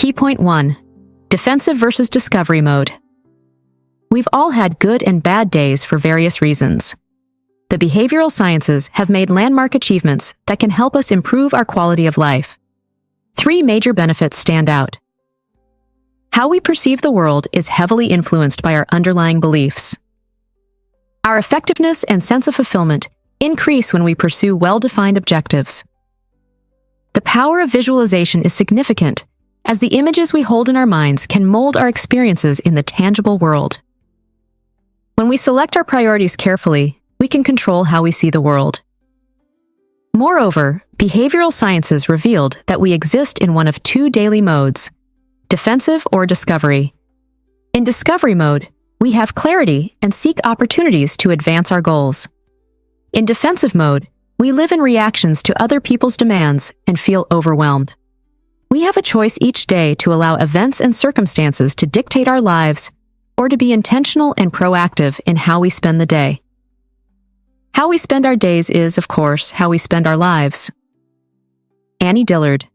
Key point 1. Defensive versus discovery mode. We've all had good and bad days for various reasons. The behavioral sciences have made landmark achievements that can help us improve our quality of life. 3 major benefits stand out. How we perceive the world is heavily influenced by our underlying beliefs. Our effectiveness and sense of fulfillment increase when we pursue well-defined objectives. The power of visualization is significant, as the images we hold in our minds can mold our experiences in the tangible world. When we select our priorities carefully, we can control how we see the world. Moreover, behavioral sciences revealed that we exist in one of 2 daily modes, defensive or discovery. In discovery mode, we have clarity and seek opportunities to advance our goals. In defensive mode, we live in reactions to other people's demands and feel overwhelmed. We have a choice each day to allow events and circumstances to dictate our lives or to be intentional and proactive in how we spend the day. How we spend our days is, of course, how we spend our lives. Annie Dillard.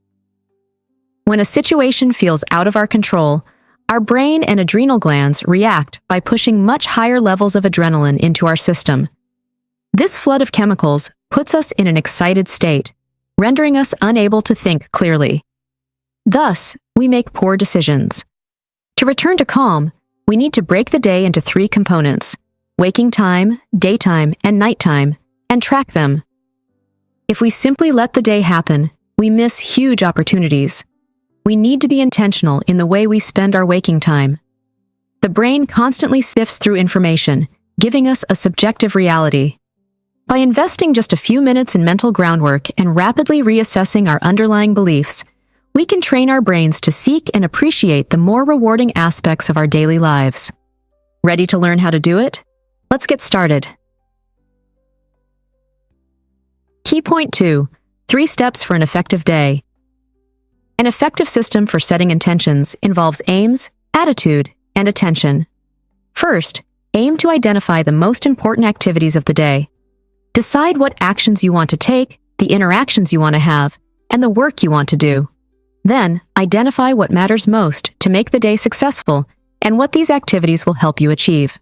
When a situation feels out of our control, our brain and adrenal glands react by pushing much higher levels of adrenaline into our system. This flood of chemicals puts us in an excited state, rendering us unable to think clearly. Thus, we make poor decisions. To return to calm, we need to break the day into 3 components: waking time, daytime, and nighttime, and track them. If we simply let the day happen, we miss huge opportunities. We need to be intentional in the way we spend our waking time. The brain constantly sifts through information, giving us a subjective reality. By investing just a few minutes in mental groundwork and rapidly reassessing our underlying beliefs, we can train our brains to seek and appreciate the more rewarding aspects of our daily lives. Ready to learn how to do it? Let's get started. Key point 2. 3 steps for an effective day. An effective system for setting intentions involves aims, attitude, and attention. First, aim to identify the most important activities of the day. Decide what actions you want to take, the interactions you want to have, and the work you want to do. Then, identify what matters most to make the day successful and what these activities will help you achieve.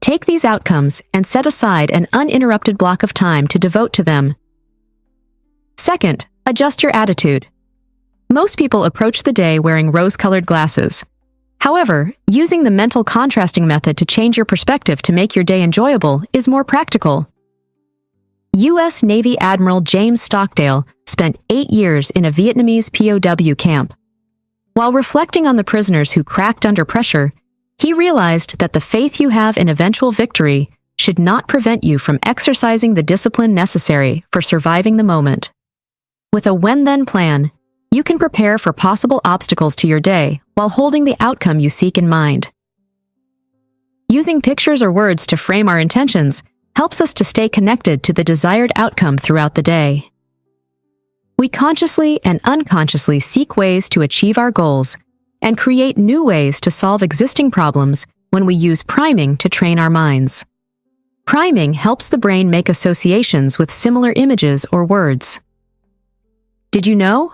Take these outcomes and set aside an uninterrupted block of time to devote to them. Second, adjust your attitude. Most people approach the day wearing rose-colored glasses. However, using the mental contrasting method to change your perspective to make your day enjoyable is more practical. U.S. Navy Admiral James Stockdale spent 8 years in a Vietnamese POW camp. While reflecting on the prisoners who cracked under pressure, he realized that the faith you have in eventual victory should not prevent you from exercising the discipline necessary for surviving the moment. With a when-then plan, you can prepare for possible obstacles to your day while holding the outcome you seek in mind. Using pictures or words to frame our intentions helps us to stay connected to the desired outcome throughout the day. We consciously and unconsciously seek ways to achieve our goals and create new ways to solve existing problems when we use priming to train our minds. Priming helps the brain make associations with similar images or words. Did you know?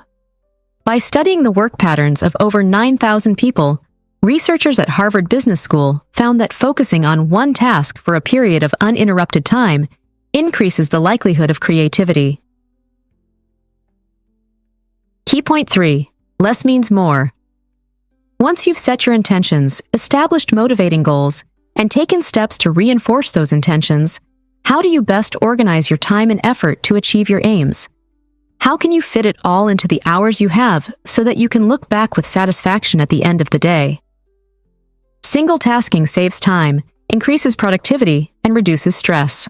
By studying the work patterns of over 9,000 people, researchers at Harvard Business School found that focusing on one task for a period of uninterrupted time increases the likelihood of creativity. Key point 3. Less means more. Once you've set your intentions, established motivating goals, and taken steps to reinforce those intentions, how do you best organize your time and effort to achieve your aims? How can you fit it all into the hours you have so that you can look back with satisfaction at the end of the day? Single tasking saves time, increases productivity, and reduces stress.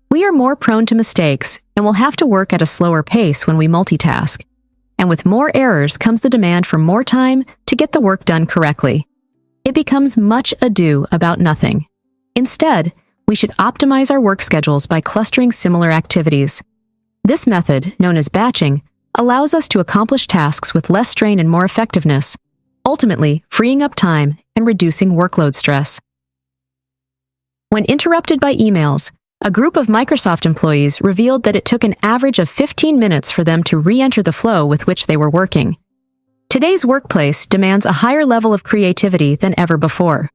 We are more prone to mistakes and will have to work at a slower pace when we multitask. And with more errors comes the demand for more time to get the work done correctly. It becomes much ado about nothing. Instead, we should optimize our work schedules by clustering similar activities. This method, known as batching, allows us to accomplish tasks with less strain and more effectiveness, ultimately freeing up time and reducing workload stress. When interrupted by emails, a group of Microsoft employees revealed that it took an average of 15 minutes for them to re-enter the flow with which they were working. Today's workplace demands a higher level of creativity than ever before.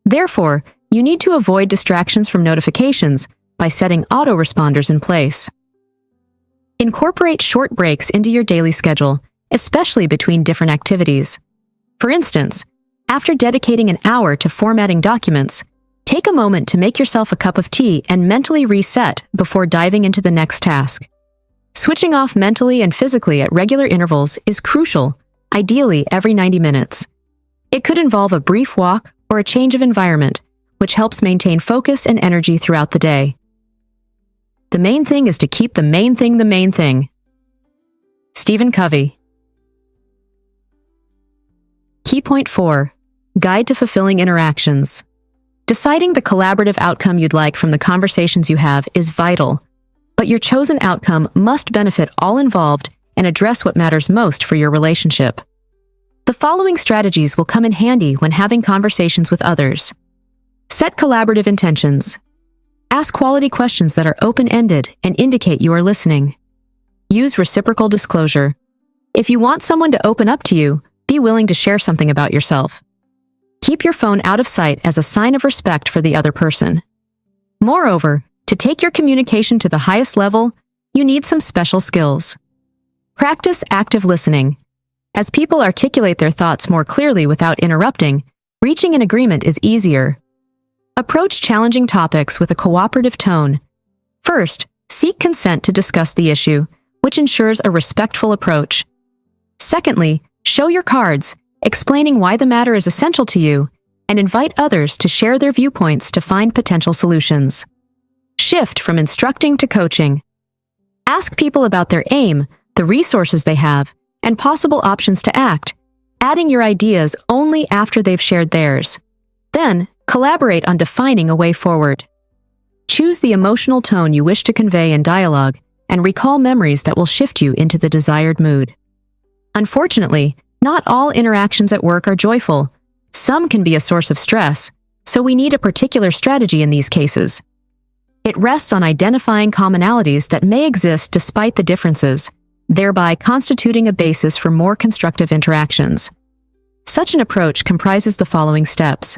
Therefore, you need to avoid distractions from notifications by setting autoresponders in place. Incorporate short breaks into your daily schedule, especially between different activities. For instance, after dedicating an hour to formatting documents, take a moment to make yourself a cup of tea and mentally reset before diving into the next task. Switching off mentally and physically at regular intervals is crucial, ideally every 90 minutes. It could involve a brief walk or a change of environment, which helps maintain focus and energy throughout the day. The main thing is to keep the main thing the main thing. Stephen Covey. Key point 4. Guide to fulfilling interactions. Deciding the collaborative outcome you'd like from the conversations you have is vital, but your chosen outcome must benefit all involved and address what matters most for your relationship. The following strategies will come in handy when having conversations with others. Set collaborative intentions. Ask quality questions that are open-ended and indicate you are listening. Use reciprocal disclosure. If you want someone to open up to you, be willing to share something about yourself. Keep your phone out of sight as a sign of respect for the other person. Moreover, to take your communication to the highest level, you need some special skills. Practice active listening. As people articulate their thoughts more clearly without interrupting, reaching an agreement is easier. Approach challenging topics with a cooperative tone. First, seek consent to discuss the issue, which ensures a respectful approach. Secondly, show your cards, explaining why the matter is essential to you, and invite others to share their viewpoints to find potential solutions. Shift from instructing to coaching. Ask people about their aim, the resources they have, and possible options to act, adding your ideas only after they've shared theirs. Then, collaborate on defining a way forward. Choose the emotional tone you wish to convey in dialogue and recall memories that will shift you into the desired mood. Unfortunately, not all interactions at work are joyful. Some can be a source of stress, so we need a particular strategy in these cases. It rests on identifying commonalities that may exist despite the differences, thereby constituting a basis for more constructive interactions. Such an approach comprises the following steps.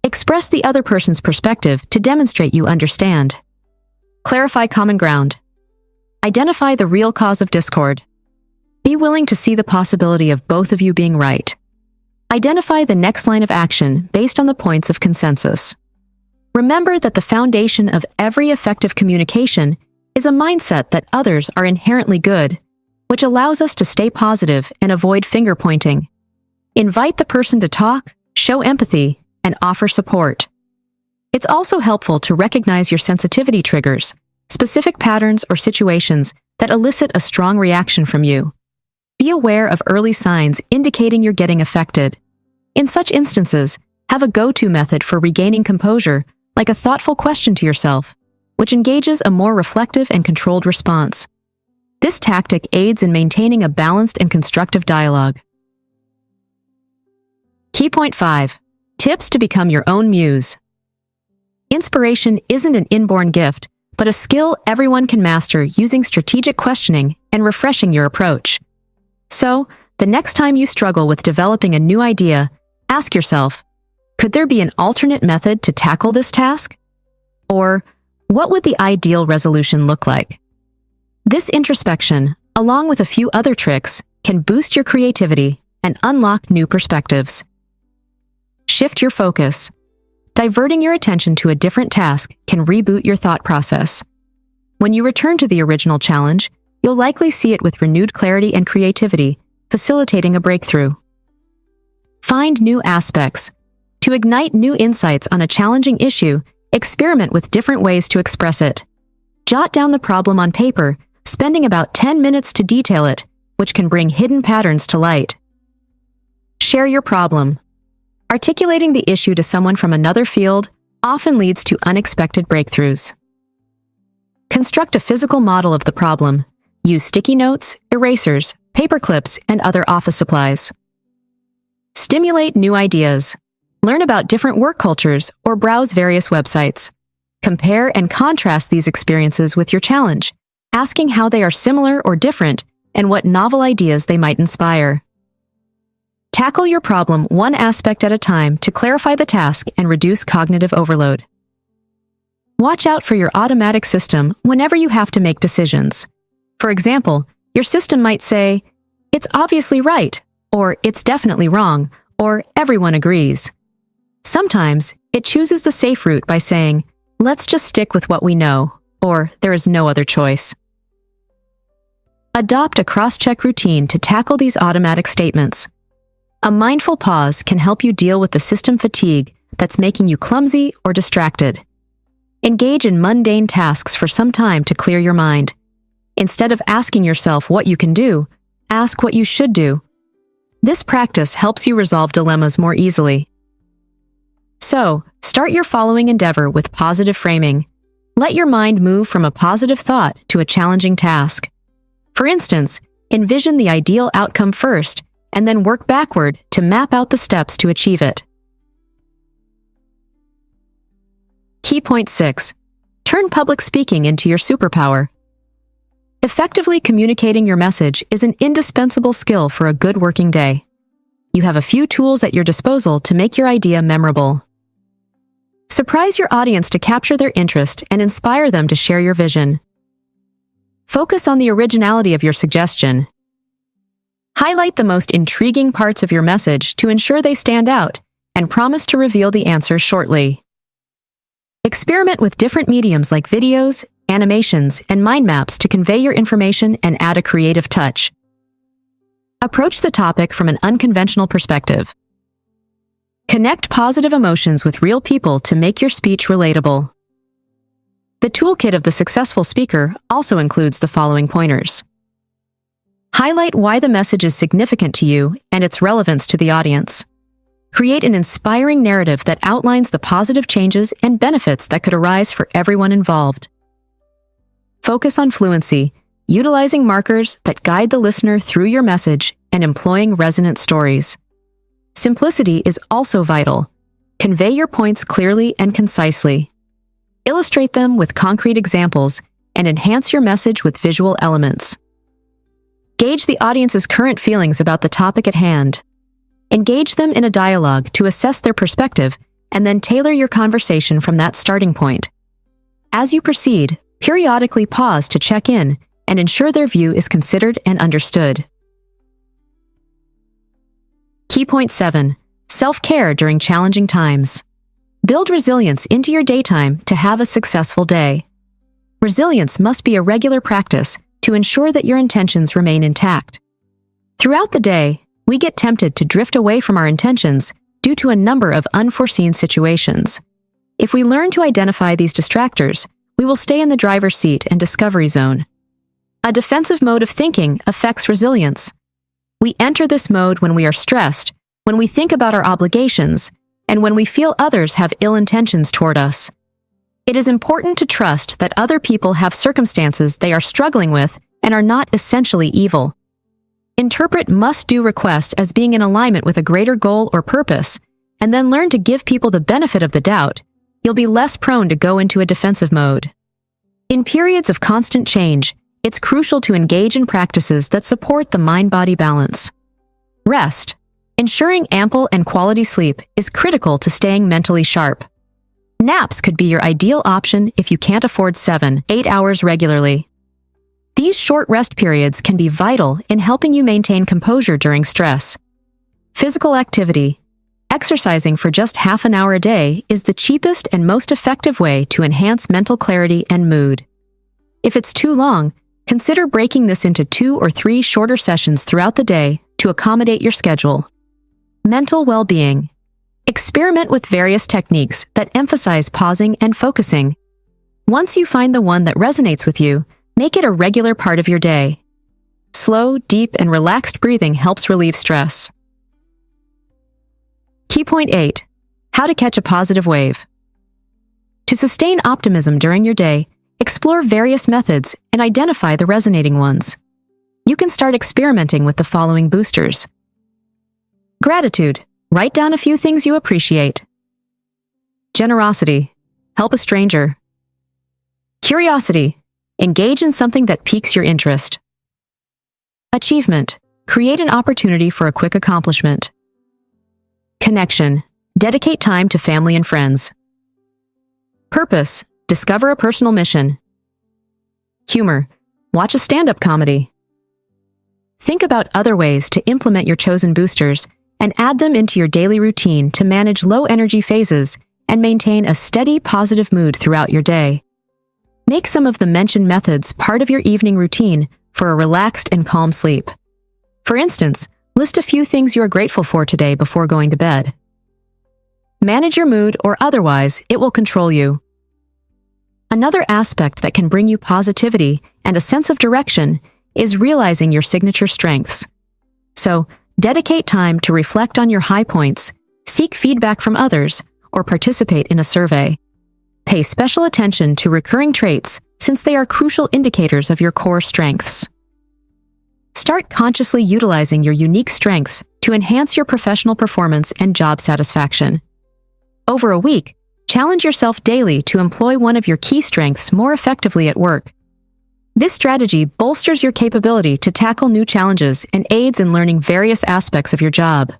Express the other person's perspective to demonstrate you understand. Clarify common ground. Identify the real cause of discord. Be willing to see the possibility of both of you being right. Identify the next line of action based on the points of consensus. Remember that the foundation of every effective communication is a mindset that others are inherently good, which allows us to stay positive and avoid finger-pointing. Invite the person to talk, show empathy, and offer support. It's also helpful to recognize your sensitivity triggers, specific patterns or situations that elicit a strong reaction from you. Be aware of early signs indicating you're getting affected. In such instances, have a go-to method for regaining composure, like a thoughtful question to yourself, which engages a more reflective and controlled response. This tactic aids in maintaining a balanced and constructive dialogue. Key point 5. Tips to become your own muse. Inspiration isn't an inborn gift, but a skill everyone can master using strategic questioning and refreshing your approach. So, the next time you struggle with developing a new idea, ask yourself, could there be an alternate method to tackle this task? Or, what would the ideal resolution look like? This introspection, along with a few other tricks, can boost your creativity and unlock new perspectives. Shift your focus. Diverting your attention to a different task can reboot your thought process. When you return to the original challenge, you'll likely see it with renewed clarity and creativity, facilitating a breakthrough. Find new aspects. To ignite new insights on a challenging issue, experiment with different ways to express it. Jot down the problem on paper, spending about 10 minutes to detail it, which can bring hidden patterns to light. Share your problem. Articulating the issue to someone from another field often leads to unexpected breakthroughs. Construct a physical model of the problem. Use sticky notes, erasers, paper clips, and other office supplies. Stimulate new ideas. Learn about different work cultures or browse various websites. Compare and contrast these experiences with your challenge, asking how they are similar or different and what novel ideas they might inspire. Tackle your problem one aspect at a time to clarify the task and reduce cognitive overload. Watch out for your automatic system whenever you have to make decisions. For example, your system might say, "It's obviously right," or "It's definitely wrong," or "Everyone agrees." Sometimes, it chooses the safe route by saying, "Let's just stick with what we know," or "There is no other choice." Adopt a cross-check routine to tackle these automatic statements. A mindful pause can help you deal with the system fatigue that's making you clumsy or distracted. Engage in mundane tasks for some time to clear your mind. Instead of asking yourself what you can do, ask what you should do. This practice helps you resolve dilemmas more easily. So, start your following endeavor with positive framing. Let your mind move from a positive thought to a challenging task. For instance, envision the ideal outcome first, and then work backward to map out the steps to achieve it. Key point 6. Turn public speaking into your superpower. Effectively communicating your message is an indispensable skill for a good working day. You have a few tools at your disposal to make your idea memorable. Surprise your audience to capture their interest and inspire them to share your vision. Focus on the originality of your suggestion. Highlight the most intriguing parts of your message to ensure they stand out, and promise to reveal the answer shortly. Experiment with different mediums like videos, animations, and mind maps to convey your information and add a creative touch. Approach the topic from an unconventional perspective. Connect positive emotions with real people to make your speech relatable. The toolkit of the successful speaker also includes the following pointers. Highlight why the message is significant to you and its relevance to the audience. Create an inspiring narrative that outlines the positive changes and benefits that could arise for everyone involved. Focus on fluency, utilizing markers that guide the listener through your message and employing resonant stories. Simplicity is also vital. Convey your points clearly and concisely. Illustrate them with concrete examples and enhance your message with visual elements. Gauge the audience's current feelings about the topic at hand. Engage them in a dialogue to assess their perspective and then tailor your conversation from that starting point. As you proceed, periodically pause to check in and ensure their view is considered and understood. Key point 7. Self-care during challenging times. Build resilience into your daytime to have a successful day. Resilience must be a regular practice to ensure that your intentions remain intact. Throughout the day, we get tempted to drift away from our intentions due to a number of unforeseen situations. If we learn to identify these distractors, we will stay in the driver's seat and discovery zone. A defensive mode of thinking affects resilience. We enter this mode when we are stressed, when we think about our obligations, and when we feel others have ill intentions toward us. It is important to trust that other people have circumstances they are struggling with and are not essentially evil. Interpret must-do requests as being in alignment with a greater goal or purpose, and then learn to give people the benefit of the doubt. You'll be less prone to go into a defensive mode. In periods of constant change, it's crucial to engage in practices that support the mind-body balance. Rest. Ensuring ample and quality sleep is critical to staying mentally sharp. Naps could be your ideal option if you can't afford 7-8 hours regularly. These short rest periods can be vital in helping you maintain composure during stress. Physical activity. Exercising for just half an hour a day is the cheapest and most effective way to enhance mental clarity and mood. If it's too long, consider breaking this into 2 or 3 shorter sessions throughout the day to accommodate your schedule. Mental well-being. Experiment with various techniques that emphasize pausing and focusing. Once you find the one that resonates with you, make it a regular part of your day. Slow, deep, and relaxed breathing helps relieve stress. Key point 8. How to catch a positive wave. To sustain optimism during your day, explore various methods and identify the resonating ones. You can start experimenting with the following boosters. Gratitude. Write down a few things you appreciate. Generosity. Help a stranger. Curiosity. Engage in something that piques your interest. Achievement. Create an opportunity for a quick accomplishment. Connection. Dedicate time to family and friends. Purpose. Discover a personal mission. Humor. Watch a stand-up comedy. Think about other ways to implement your chosen boosters and add them into your daily routine to manage low-energy phases and maintain a steady, positive mood throughout your day. Make some of the mentioned methods part of your evening routine for a relaxed and calm sleep. For instance, list a few things you are grateful for today before going to bed. Manage your mood, or otherwise, it will control you. Another aspect that can bring you positivity and a sense of direction is realizing your signature strengths. So, dedicate time to reflect on your high points, seek feedback from others, or participate in a survey. Pay special attention to recurring traits since they are crucial indicators of your core strengths. Start consciously utilizing your unique strengths to enhance your professional performance and job satisfaction. Over a week, challenge yourself daily to employ one of your key strengths more effectively at work. This strategy bolsters your capability to tackle new challenges and aids in learning various aspects of your job.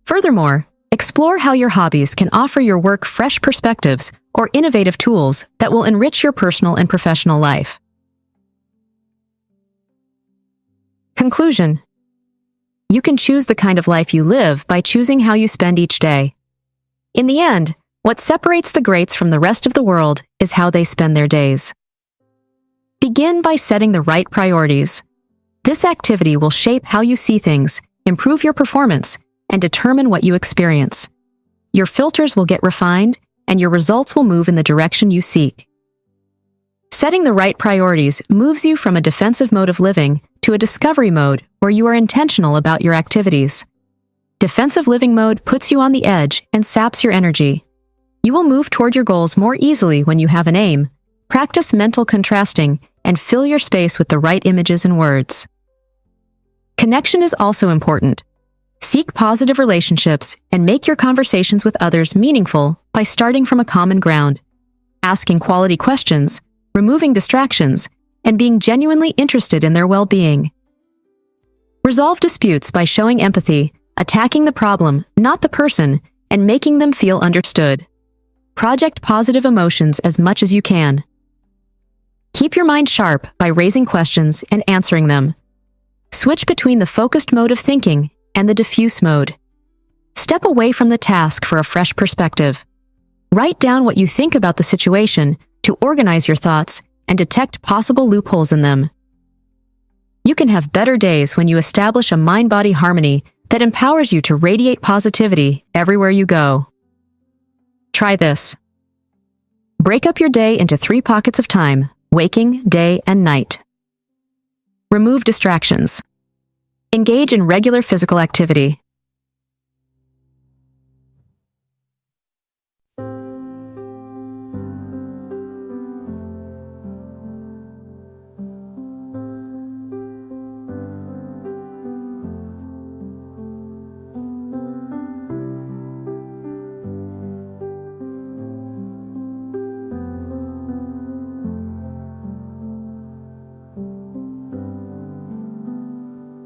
Furthermore, explore how your hobbies can offer your work fresh perspectives or innovative tools that will enrich your personal and professional life. Conclusion. You can choose the kind of life you live by choosing how you spend each day. In the end, what separates the greats from the rest of the world is how they spend their days. Begin by setting the right priorities. This activity will shape how you see things, improve your performance, and determine what you experience. Your filters will get refined, and your results will move in the direction you seek. Setting the right priorities moves you from a defensive mode of living to a discovery mode where you are intentional about your activities. Defensive living mode puts you on the edge and saps your energy. You will move toward your goals more easily when you have an aim, practice mental contrasting, and fill your space with the right images and words. Connection is also important. Seek positive relationships and make your conversations with others meaningful by starting from a common ground, asking quality questions, removing distractions, and being genuinely interested in their well-being. Resolve disputes by showing empathy, attacking the problem, not the person, and making them feel understood. Project positive emotions as much as you can. Keep your mind sharp by raising questions and answering them. Switch between the focused mode of thinking and the diffuse mode. Step away from the task for a fresh perspective. Write down what you think about the situation to organize your thoughts and detect possible loopholes in them. You can have better days when you establish a mind-body harmony that empowers you to radiate positivity everywhere you go. Try this. Break up your day into 3 pockets of time: waking, day, and night. Remove distractions. Engage in regular physical activity.